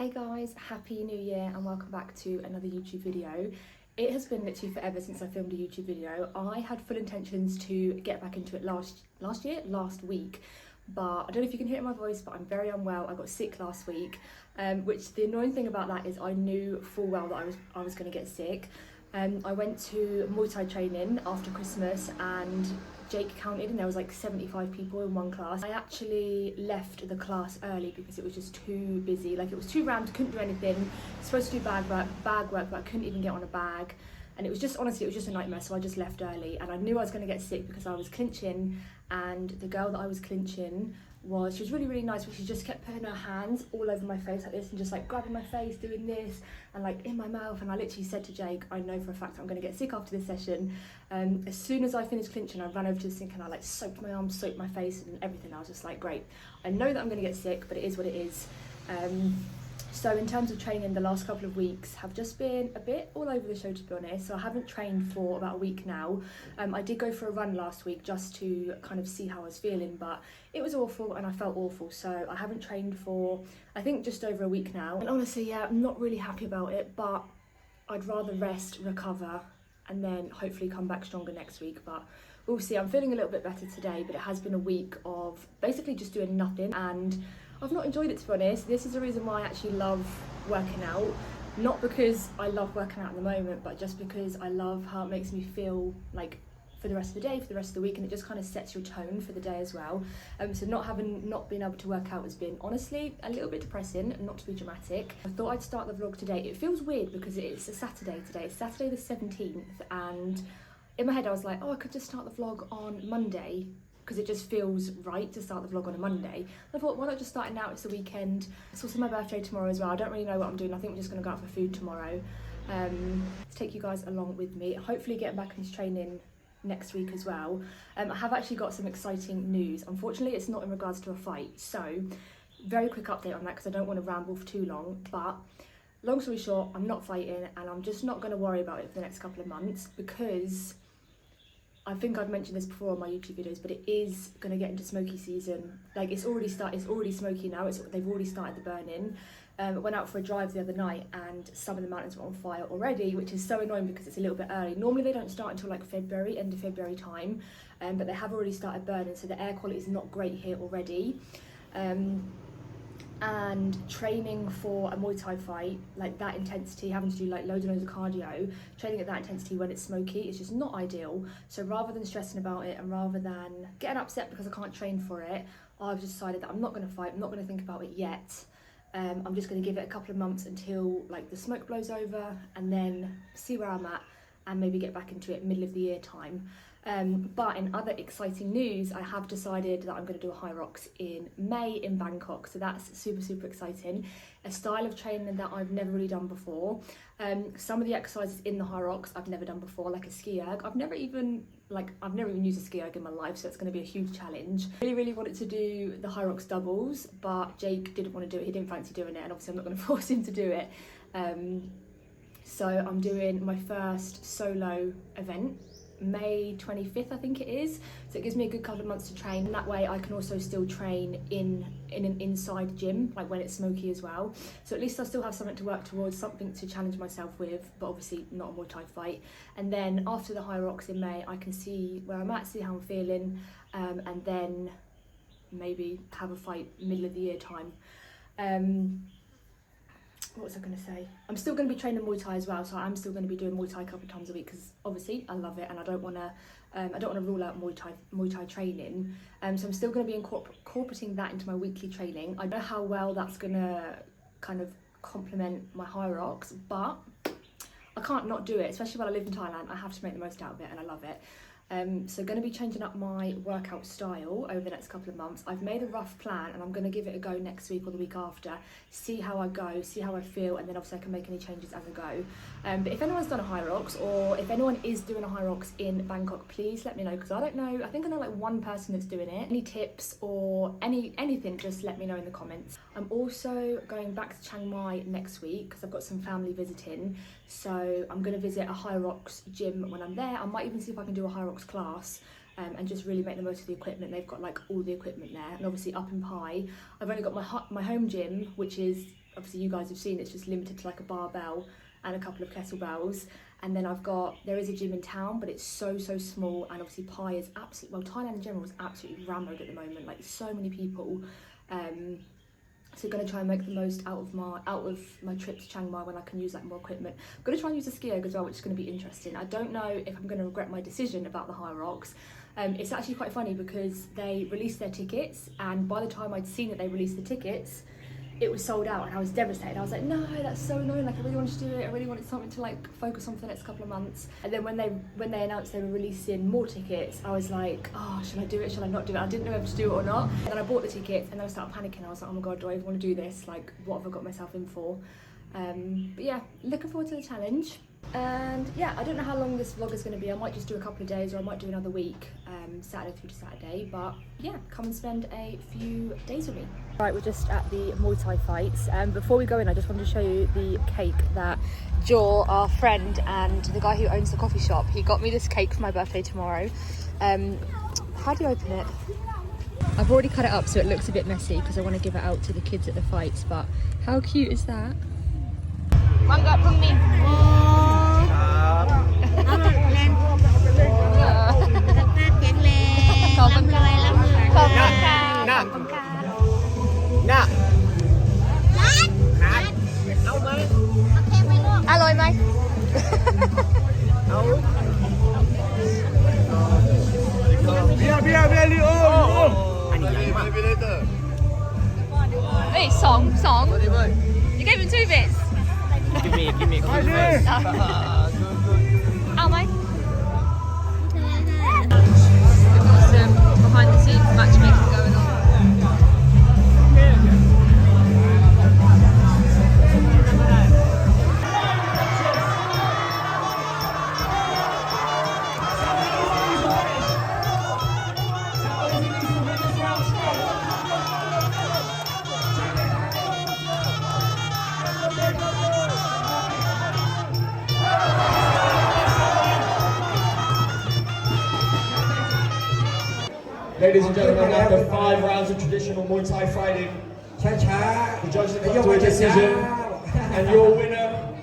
Hey guys, happy new year and welcome back to another YouTube video. It has been literally forever since I filmed a YouTube video. I had full intentions to get back into it last week, but I don't know if you can hear it in my voice, but I'm very unwell. I got sick last week, which the annoying thing about that is I knew full well that I was going to get sick. I went to Muay Thai training after Christmas and Jake counted and there was like 75 people in one class. I actually left the class early because it was just too busy. Like it was too rammed, couldn't do anything. Supposed to do bag work, but I couldn't even get on a bag. And it was just, honestly, it was just a nightmare. So I just left early and I knew I was going to get sick because I was clinching, and the girl that I was clinching she was really, really nice, but she just kept putting her hands all over my face like this and just like grabbing my face, doing this and like in my mouth. And I literally said to Jake, I know for a fact I'm going to get sick after this session. As soon as I finished clinching, I ran over to the sink and I like soaked my arms, soaked my face and everything. I was just like, great, I know that I'm going to get sick, but it is what it is. So in terms of training, the last couple of weeks have just been a bit all over the show, to be honest. So I haven't trained for about a week now. I did go for a run last week just to kind of see how I was feeling, but it was awful and I felt awful. So I haven't trained for, I think, just over a week now. And honestly, yeah, I'm not really happy about it, but I'd rather rest, recover, and then hopefully come back stronger next week. But we'll see. I'm feeling a little bit better today, but it has been a week of basically just doing nothing, and I've not enjoyed it, to be honest. This is the reason why I actually love working out. Not because I love working out at the moment, but just because I love how it makes me feel like for the rest of the day, for the rest of the week, and it just kind of sets your tone for the day as well. So not being able to work out has been honestly a little bit depressing, not to be dramatic. I thought I'd start the vlog today. It feels weird because it's a Saturday today. It's Saturday the 17th, and in my head I was like, oh, I could just start the vlog on Monday, because it just feels right to start the vlog on a Monday. I thought, why not just start it now? It's the weekend. It's also my birthday tomorrow as well. I don't really know what I'm doing. I think we're just going to go out for food tomorrow. To take you guys along with me. Hopefully getting back into training next week as well. I have actually got some exciting news. Unfortunately, it's not in regards to a fight. So, very quick update on that because I don't want to ramble for too long. But long story short, I'm not fighting and I'm just not going to worry about it for the next couple of months, because I think I've mentioned this before on my YouTube videos, but it is going to get into smoky season. Like it's already smoky now. They've already started the burning. Went out for a drive the other night and some of the mountains were on fire already, which is so annoying because it's a little bit early. Normally they don't start until like February, end of February time, but they have already started burning, so the air quality is not great here already. And training for a Muay Thai fight, like that intensity, having to do like loads and loads of cardio, training at that intensity when it's smoky is just not ideal. So rather than stressing about it and rather than getting upset because I can't train for it, I've just decided that I'm not going to fight, I'm not going to think about it yet. I'm just going to give it a couple of months until like the smoke blows over and then see where I'm at and maybe get back into it middle of the year time. But in other exciting news, I have decided that I'm going to do a Hyrox in May in Bangkok, so that's super, super exciting. A style of training that I've never really done before. Some of the exercises in the Hyrox I've never done before, like a ski erg. I've never even used a ski erg in my life, so it's going to be a huge challenge. Really, really wanted to do the Hyrox doubles, but Jake didn't want to do it. He didn't fancy doing it, and obviously I'm not going to force him to do it. So I'm doing my first solo event May 25th, I think it is. So it gives me a good couple of months to train, and that way I can also still train in an inside gym, like when it's smoky as well. So at least I still have something to work towards, something to challenge myself with, but obviously not a Muay Thai fight. And then after the Hyrox in May, I can see where I'm at, see how I'm feeling, and then maybe have a fight middle of the year time. What was I going to say? I'm still going to be training Muay Thai as well, so I'm still going to be doing Muay Thai a couple of times a week because obviously I love it and I don't want to rule out Muay Thai training. So I'm still going to be incorporating that into my weekly training. I don't know how well that's going to kind of complement my Hyrox, but I can't not do it, especially when I live in Thailand. I have to make the most out of it and I love it. So going to be changing up my workout style over the next couple of months. I've made a rough plan and I'm going to give it a go next week or the week after, see how I go, see how I feel, and then obviously I can make any changes as I go. But if anyone's done a Hyrox, or if anyone is doing a Hyrox in Bangkok, please let me know, because I don't know, I think I know like one person that's doing it. Any tips or anything, just let me know in the comments. I'm also going back to Chiang Mai next week because I've got some family visiting, so I'm going to visit a Hyrox gym when I'm there. I might even see if I can do a Hyrox class and just really make the most of the equipment. They've got like all the equipment there, and obviously up in Pai I've only got my home gym, which is obviously you guys have seen, it's just limited to like a barbell and a couple of kettlebells. And then there is a gym in town, but it's so small, and obviously Pai is absolutely, well, Thailand in general is absolutely rammed at the moment, like so many people. So I'm going to try and make the most out of my trip to Chiang Mai when I can use like more equipment. I'm going to try and use a ski erg as well, which is going to be interesting. I don't know if I'm going to regret my decision about the Hyrox. It's actually quite funny because they released their tickets, and by the time I'd seen that they released the tickets, it was sold out, and I was devastated. I was like, no, that's so annoying. Like, I really wanted to do it. I really wanted something to like focus on for the next couple of months. And then when they announced they were releasing more tickets, I was like, oh, should I do it? Should I not do it? I didn't know whether to do it or not. And then I bought the tickets, and then I started panicking. I was like, oh my god, do I even want to do this? Like, what have I got myself in for? But yeah, looking forward to the challenge. And yeah, I don't know how long this vlog is going to be. I might just do a couple of days, or I might do another week, Saturday through to Saturday. But yeah, come and spend a few days with me. Right, we're just at the Muay Thai fights. Before we go in, I just wanted to show you the cake that Jor, our friend, and the guy who owns the coffee shop, he got me this cake for my birthday tomorrow. How do you open it? I've already cut it up so it looks a bit messy because I want to give it out to the kids at the fights, but how cute is that? One got from me. Aloy mày. Hey, song. You gave him 2 bits. Give me. Ao mày. We've got some behind the scenes matchmaking going on. Ladies and gentlemen, after 5 rounds of traditional Muay Thai fighting, the judges have come to a decision, and your winner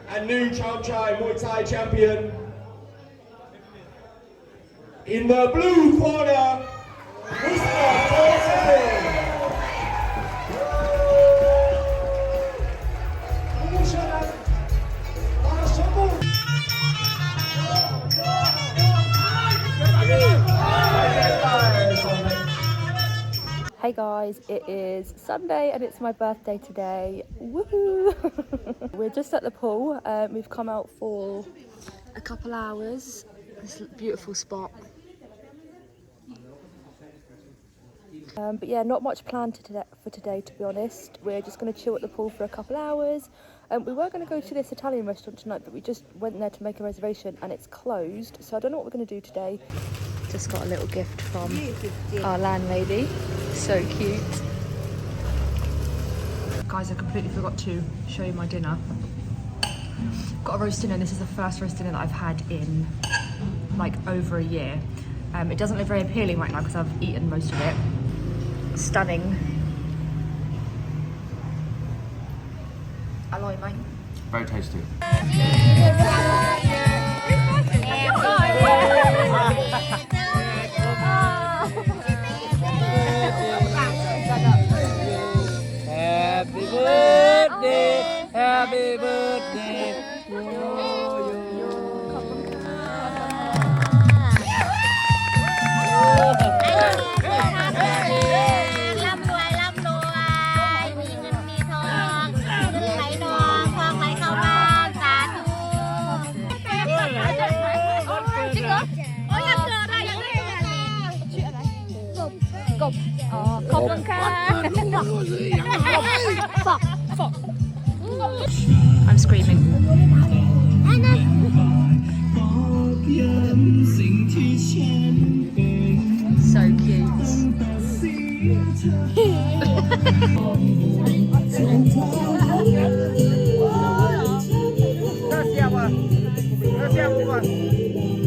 and new Chiang Mai Muay Thai champion, in the blue corner, Mr. Thorsten. Hey guys, it is Sunday and it's my birthday today. Woohoo! We're just at the pool. We've come out for a couple hours. This beautiful spot. But yeah, not much planned for today, to be honest. We're just going to chill at the pool for a couple hours. We were going to go to this Italian restaurant tonight, but we just went there to make a reservation and it's closed. So I don't know what we're going to do today. Just got a little gift from our landlady. So cute. Guys, I completely forgot to show you my dinner. Got a roast dinner, and this is the first roast dinner that I've had in like over a year. It doesn't look very appealing right now because I've eaten most of it. Stunning. Aloy mày. Very tasty. Happy birthday to you. ร่ำรวยร่ำรวยมีเงินมีทองเงินไหลนองทองไหลเข้าบ้านสาธุจริงเหรอโอ้ยอยากเกิดอะไรอยากได้ชื่ออะไรกบอ๋อขอบคุณค่ะ I'm screaming. So cute.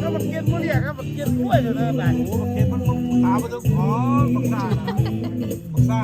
Nó bật kiên mũi liệt, nó bật kiên mũi rồi đó bạn. Bật kiênมันหาบ่ต้องขอบักซ่าบักซ่า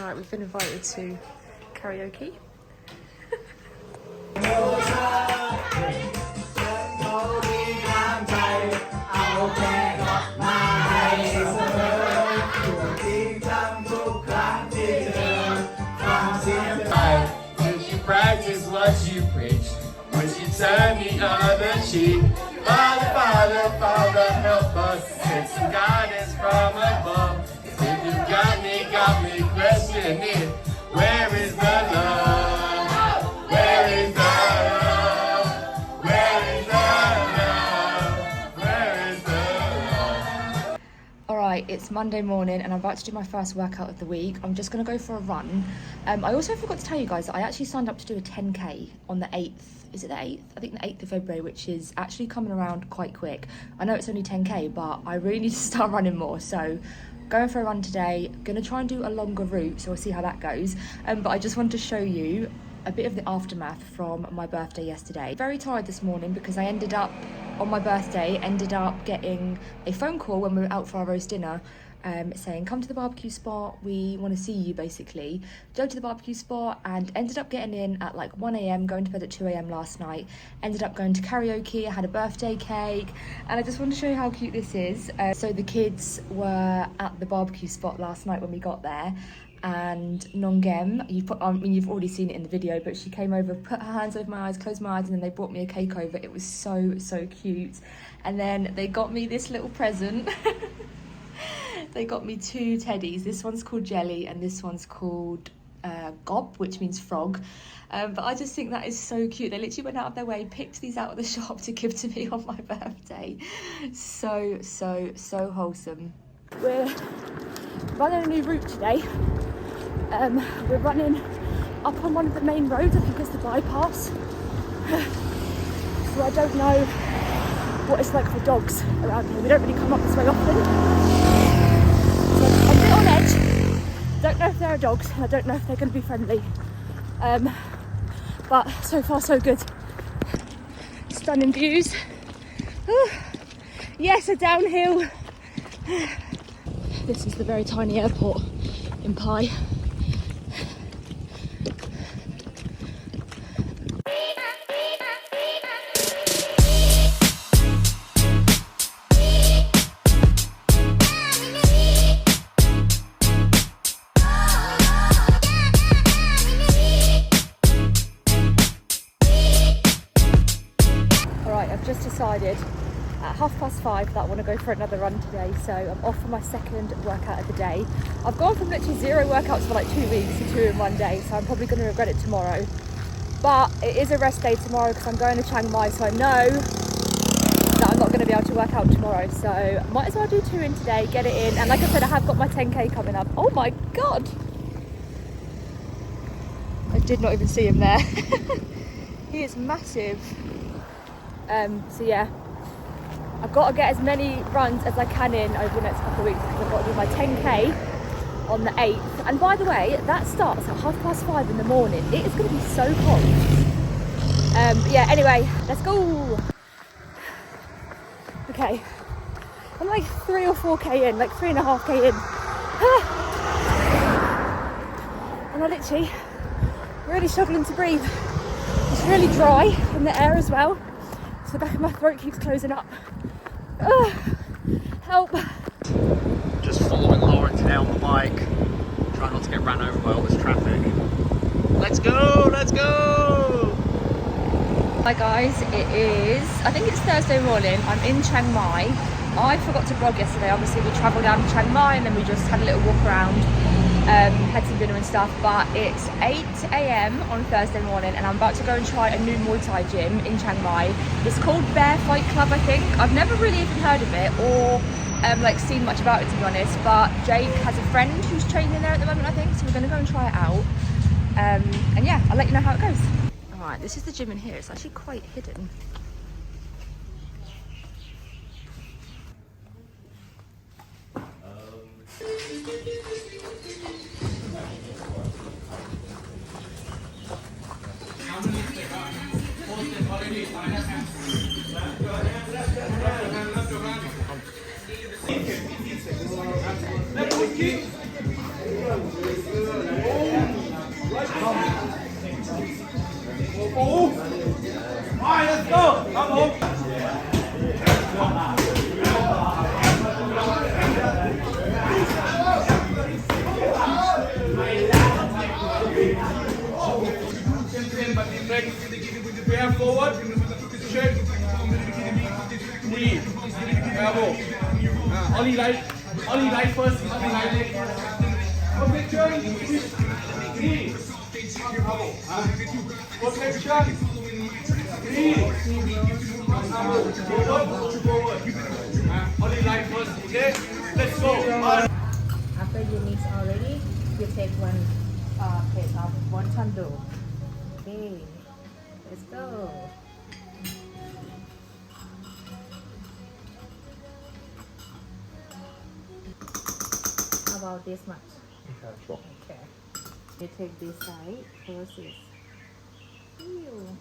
Right, we've been invited to karaoke. Did you practice what you preach? When she turned the other cheek. Father, Father, Father, help us. Send some guidance from above. If you got me questioning. Where is the love? Where is the love? Where is the love? Where is the love? Alright, it's Monday morning and I'm about to do my first workout of the week. I'm just going to go for a run. I also forgot to tell you guys that I actually signed up to do a 10k on the 8th. Is it the 8th? I think the 8th of February, which is actually coming around quite quick. I know it's only 10k, but I really need to start running more. So going for a run today, gonna try and do a longer route, so we'll see how that goes. But I just wanted to show you a bit of the aftermath from my birthday yesterday. Very tired this morning because I ended up, on my birthday, getting a phone call when we were out for our roast dinner, saying, come to the barbecue spot, we want to see you, basically. Drove to the barbecue spot and ended up getting in at like 1 a.m, going to bed at 2 a.m. last night. Ended up going to karaoke, I had a birthday cake, and I just want to show you how cute this is. So the kids were at the barbecue spot last night when we got there, and Nongem, you've already seen it in the video, but she came over, put her hands over my eyes, closed my eyes, and then they brought me a cake over. It was so cute. And then they got me this little present. They got me two teddies. This one's called Jelly and this one's called Gob, which means frog. But I just think that is so cute. They literally went out of their way, picked these out of the shop to give to me on my birthday. So wholesome. We're running a new route today. We're running up on one of the main roads. I think it's the bypass. So I don't know what it's like for dogs around here. We don't really come up this way often. So I'm a bit on edge. Don't know if there are dogs. I don't know if they're going to be friendly. But so far so good. Stunning views. Yes, a downhill. This is the very tiny airport in Pai. Just decided at 5:30 that I want to go for another run today, so I'm off for my second workout of the day. I've gone from literally 0 workouts for like 2 weeks to 2 in one day, so I'm probably going to regret it tomorrow. But it is a rest day tomorrow because I'm going to Chiang Mai, so I know that I'm not going to be able to work out tomorrow, so might as well do 2 in today, get it in. And like I said, I have got my 10k coming up. Oh my god, I did not even see him there. He is massive. So yeah, I've got to get as many runs as I can in over the next couple of weeks because I've got to do my 10k on the 8th. And by the way, that starts at 5:30 in the morning. It is going to be so cold. But yeah, anyway, let's go. Okay, I'm like 3 or 4k in, like 3.5k in. And I'm literally really struggling to breathe. It's really dry in the air as well. The back of my throat keeps closing up. Help. Just following Lauren today on the bike. Try not to get ran over by all this traffic. Let's go, let's go! Hi guys, I think it's Thursday morning. I'm in Chiang Mai. I forgot to vlog yesterday. Obviously we travelled down to Chiang Mai and then we just had a little walk around. Had some dinner and stuff, but it's 8 a.m. on Thursday morning and I'm about to go and try a new Muay Thai gym in Chiang Mai. It's called Bear Fight Club, I think. I've never really even heard of it or like seen much about it, to be honest, but Jake has a friend who's training there at the moment, I think, so we're going to go and try it out. And yeah, I'll let you know how it goes. Alright, this is the gym in here. It's actually quite hidden. Ollie right first. Ollie right. Perfection. Three. Perfection. Three. Forward. Ollie right first. Okay. Let's go. After you mix already, you take one plate of wonton dough. Okay, let's go. How about this much? Okay. You take this side versus. Ew.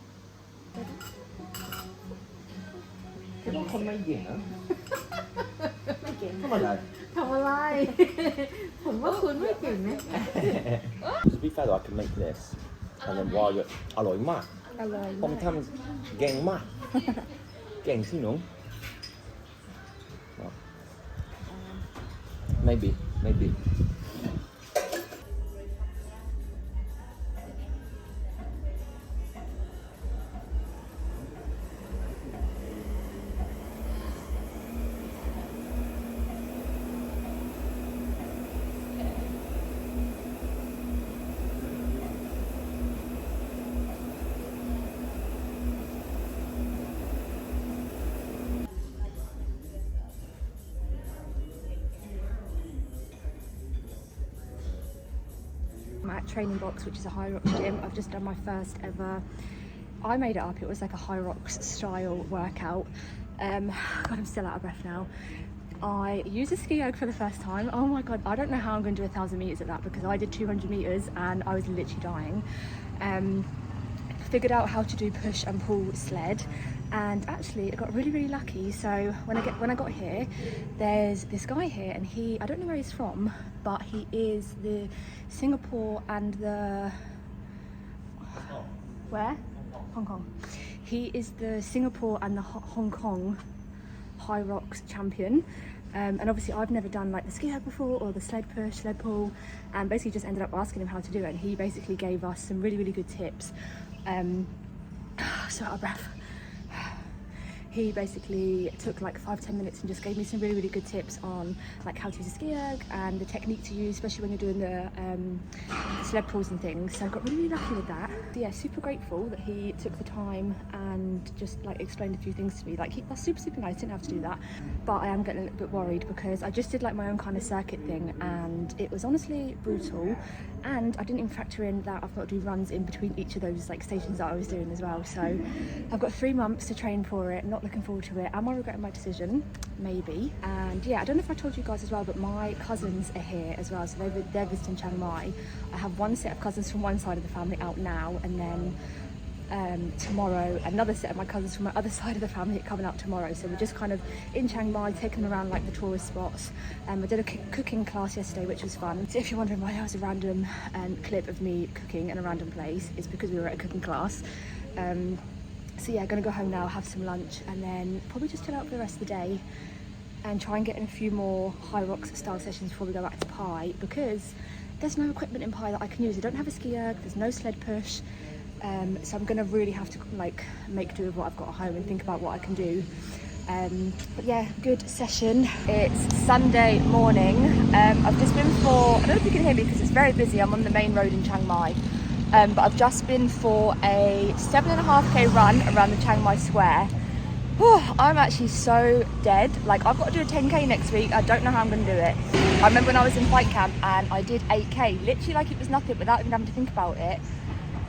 คิดว่าคนไม่เก่งนะ ไม่เก่ง ทำอะไร ทำอะไร ผมว่าคุณไม่เก่งนะ To be fair though, I can make this and then while you're อร่อยมาก อร่อย ผม มาก ทำเก่งมาก เก่งสิหนู maybe I'm at Training Box, which is a Hyrox gym. I've just done my first ever, I made it up, it was like a Hyrox style workout. God, I'm still out of breath now. I used a ski yoke for the first time. Oh my God, I don't know how I'm going to do 1,000 meters at that because I did 200 meters and I was literally dying. Figured out how to do push and pull sled, and actually I got really lucky. So when I got here, there's this guy here, and I don't know where he's from, but he is the Singapore and the where? Hong Kong. He is the Singapore and the Hong Kong Hyrox champion. And obviously I've never done like the ski yoke before or the sled push, sled pull, and basically just ended up asking him how to do it, and he basically gave us some really good tips. So out of breath. He basically took like 5-10 minutes and just gave me some really good tips on like how to use a ski yoke and the technique to use, especially when you're doing the sled pulls and things. So I got really lucky with that. So yeah, super grateful that he took the time and just like explained a few things to me. Like that's super nice, didn't have to do that. But I am getting a little bit worried because I just did like my own kind of circuit thing, and it was honestly brutal. And I didn't even factor in that I've got to do runs in between each of those like stations that I was doing as well. So I've got 3 months to train for it. Not looking forward to it. Am I regretting my decision? Maybe. And yeah, I don't know if I told you guys as well, but my cousins are here as well. So they're visiting Chiang Mai. I have one set of cousins from one side of the family out now, and then tomorrow another set of my cousins from my other side of the family coming out tomorrow. So we're just kind of in Chiang Mai, taking them around like the tourist spots. I did a cooking class yesterday, which was fun. So if you're wondering why there was a random clip of me cooking in a random place, it's because we were at a cooking class. So yeah, gonna go home now, have some lunch, and then probably just chill out for the rest of the day and try and get in a few more Hyrox style sessions before we go back to Pai, because there's no equipment in Pai that I can use. I don't have a ski yoke, there's no sled push. So I'm gonna really have to like make do with what I've got at home and think about what I can do. But yeah, good session. It's Sunday morning. I've just been for, I don't know if you can hear me because it's very busy. I'm on the main road in Chiang Mai. But I've just been for a 7.5k run around the Chiang Mai Square. I'm actually so dead. Like I've got to do a 10k next week. I don't know how I'm gonna do it. I remember when I was in fight camp and I did 8k, literally like it was nothing without even having to think about it.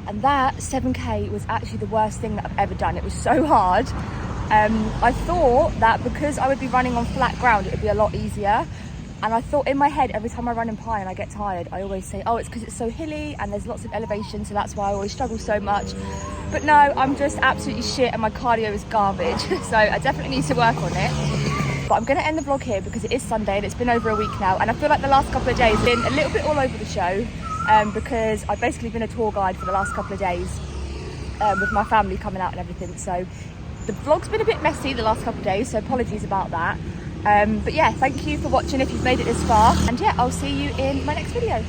And that 7k was actually the worst thing that I've ever done. It was so hard. I thought that because I would be running on flat ground, it would be a lot easier. And I thought in my head, every time I run in Pai and I get tired, I always say, oh, it's because it's so hilly and there's lots of elevation, so that's why I always struggle so much. But no, I'm just absolutely shit and my cardio is garbage. So I definitely need to work on it. But I'm going to end the vlog here because it is Sunday and it's been over a week now. And I feel like the last couple of days have been a little bit all over the show. Because I've basically been a tour guide for the last couple of days with my family coming out and everything. So the vlog's been a bit messy the last couple of days, so apologies about that. But yeah, thank you for watching if you've made it this far. And yeah, I'll see you in my next video.